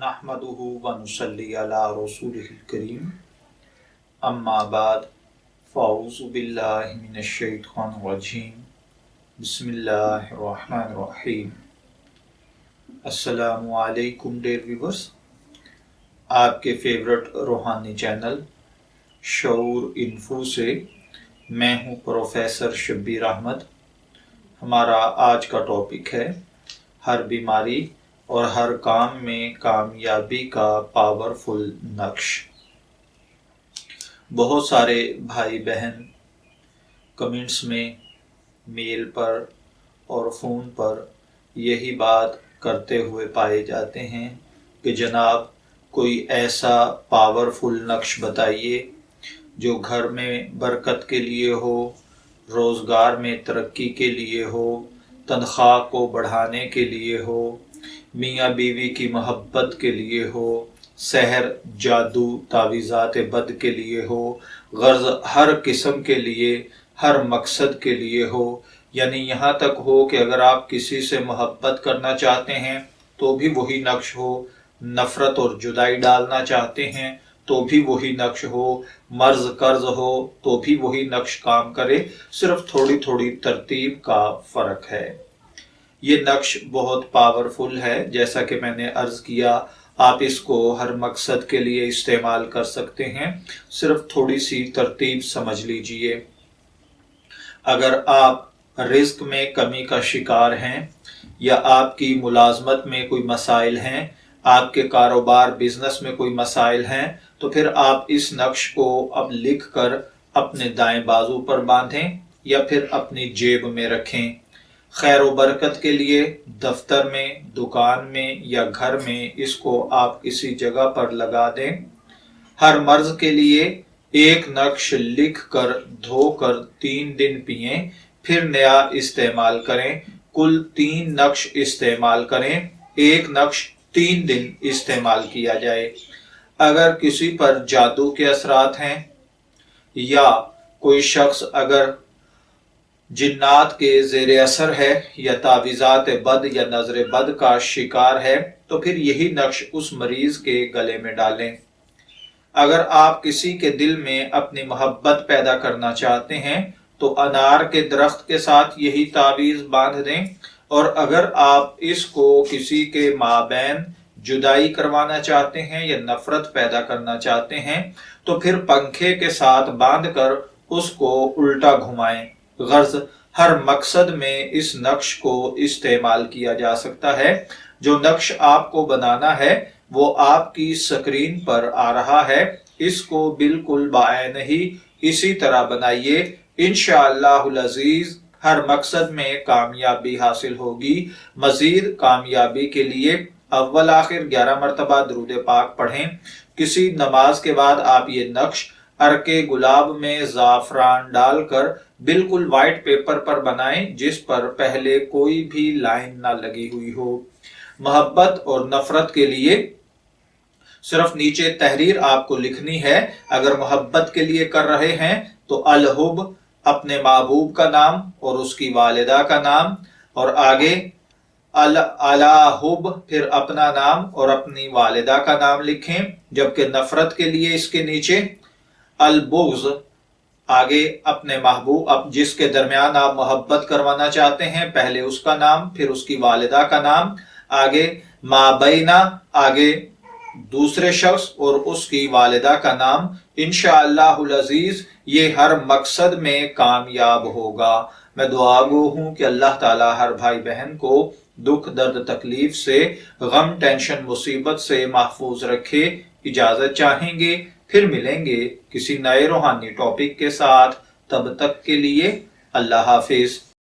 नहमदुहु व नुसल्ली अला रसूलिहिल करीम अम्मा बाद फ़अऊज़ु बिल्लाहि मिनश शैतानिर रजीम बिस्मिल्लाहिर रहमानिर रहीम। अस्सलामु अलैकुम डियर व्यूअर्स, आपके फेवरेट रूहानी चैनल शऊर इन्फो से मैं हूं प्रोफेसर शब्बीर अहमद। हमारा आज का टॉपिक है हर बीमारी और हर काम में कामयाबी का पावरफुल नक्श। बहुत सारे भाई बहन कमेंट्स में, मेल पर और फ़ोन पर यही बात करते हुए पाए जाते हैं कि जनाब कोई ऐसा पावरफुल नक्श बताइए जो घर में बरकत के लिए हो, रोज़गार में तरक्की के लिए हो, तनख्वाह को बढ़ाने के लिए हो, मियाँ बीवी की मोहब्बत के लिए हो, सहर जादू तावीज़ात बद के लिए हो, गर्ज हर किस्म के लिए, हर मकसद के लिए हो। यानी यहाँ तक हो कि अगर आप किसी से मोहब्बत करना चाहते हैं तो भी वही नक्श हो, नफ़रत और जुदाई डालना चाहते हैं तो भी वही नक्श हो, मर्ज कर्ज हो तो भी वही नक्श काम करे, सिर्फ थोड़ी थोड़ी तरतीब का फ़र्क है। ये नक्श बहुत पावरफुल है। जैसा कि मैंने अर्ज़ किया, आप इसको हर मकसद के लिए इस्तेमाल कर सकते हैं, सिर्फ थोड़ी सी तरतीब समझ लीजिए। अगर आप रिस्क में कमी का शिकार हैं या आपकी मुलाजमत में कोई मसाइल हैं, आपके कारोबार बिजनेस में कोई मसाइल हैं, तो फिर आप इस नक्श को अब लिख कर अपने दाएं बाजू पर बांधें या फिर अपनी जेब में रखें। खैर व बरकत के लिए दफ्तर में, दुकान में या घर में इसको आप किसी जगह पर लगा दें। हर मर्ज के लिए एक नक्श लिख कर धोकर 3 दिन पिएं, फिर नया इस्तेमाल करें। कुल 3 नक्श इस्तेमाल करें, एक नक्श 3 दिन इस्तेमाल किया जाए। अगर किसी पर जादू के असरात हैं या कोई शख्स अगर जिन्नात के ज़ेरे असर है या तावीज़ात बद या नजर बद का शिकार है, तो फिर यही नक्श उस मरीज के गले में डालें। अगर आप किसी के दिल में अपनी मोहब्बत पैदा करना चाहते हैं तो अनार के दरख्त के साथ यही तावीज़ बांध दें। और अगर आप इसको किसी के माबैन जुदाई करवाना चाहते हैं या नफरत पैदा करना चाहते हैं तो फिर पंखे के साथ बांधकर उसको उल्टा घुमाएं। गर्ज हर मकसद में इस नक्श को इस्तेमाल किया जा सकता है। जो नक्श आपको बनाना है वो आपकी स्क्रीन पर आ रहा है, इसको बिल्कुल बायन ही इसी तरह बनाइए। इंशाअल्लाहुल अज़ीज़ हर मकसद में कामयाबी हासिल होगी। मजीद कामयाबी के लिए अव्वल आखिर 11 मरतबा दुरूद पाक पढ़ें। किसी नमाज के बाद आप ये नक्श अरके गुलाब में ज़ाफ़रान डालकर बिल्कुल वाइट पेपर पर बनाएं, जिस पर पहले कोई भी लाइन ना लगी हुई हो। मोहब्बत और नफरत के लिए सिर्फ नीचे तहरीर आपको लिखनी है। अगर मोहब्बत के लिए कर रहे हैं तो अल-हुब, अपने महबूब का नाम और उसकी वालिदा का नाम, और आगे अला-हुब, फिर अपना नाम और अपनी वालिदा का नाम लिखें। जबकि नफरत के लिए इसके नीचे अल-बुग़्ज़, आगे अपने महबूब, अब जिसके दरमियान आप मोहब्बत करवाना चाहते हैं, पहले उसका नाम फिर उसकी वालिदा का नाम, आगे माबैना, आगे दूसरे शख्स और उसकी वालिदा का नाम। इंशाअल्लाहुल अज़ीज़ ये हर मकसद में कामयाब होगा। मैं दुआगो हूँ कि अल्लाह ताला हर भाई बहन को दुख दर्द तकलीफ से, गम टेंशन मुसीबत से महफूज रखे। इजाजत चाहेंगे, फिर मिलेंगे किसी नए रूहानी टॉपिक के साथ। तब तक के लिए अल्लाह हाफिज।